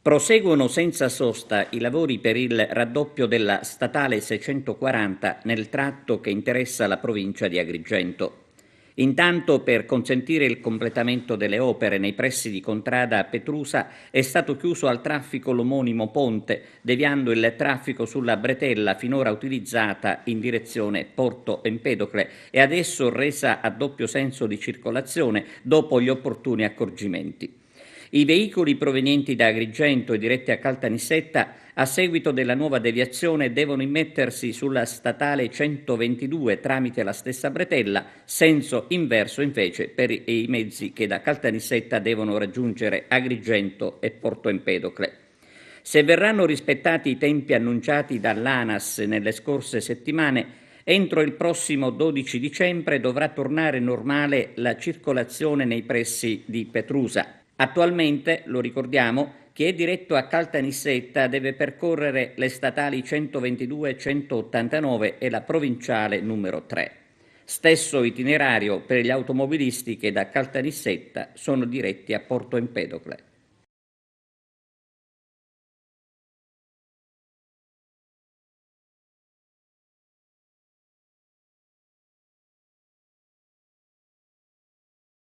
Proseguono senza sosta i lavori per il raddoppio della statale 640 nel tratto che interessa la provincia di Agrigento. Intanto, per consentire il completamento delle opere nei pressi di Contrada a Petrusa, è stato chiuso al traffico l'omonimo ponte, deviando il traffico sulla bretella finora utilizzata in direzione Porto Empedocle e adesso resa a doppio senso di circolazione dopo gli opportuni accorgimenti. I veicoli provenienti da Agrigento e diretti a Caltanissetta, a seguito della nuova deviazione, devono immettersi sulla statale 122 tramite la stessa bretella, senso inverso invece per i mezzi che da Caltanissetta devono raggiungere Agrigento e Porto Empedocle. Se verranno rispettati i tempi annunciati dall'ANAS nelle scorse settimane, entro il prossimo 12 dicembre dovrà tornare normale la circolazione nei pressi di Petrusa. Attualmente, lo ricordiamo, chi è diretto a Caltanissetta deve percorrere le statali 122 e 189 e la provinciale numero 3. Stesso itinerario per gli automobilisti che da Caltanissetta sono diretti a Porto Empedocle.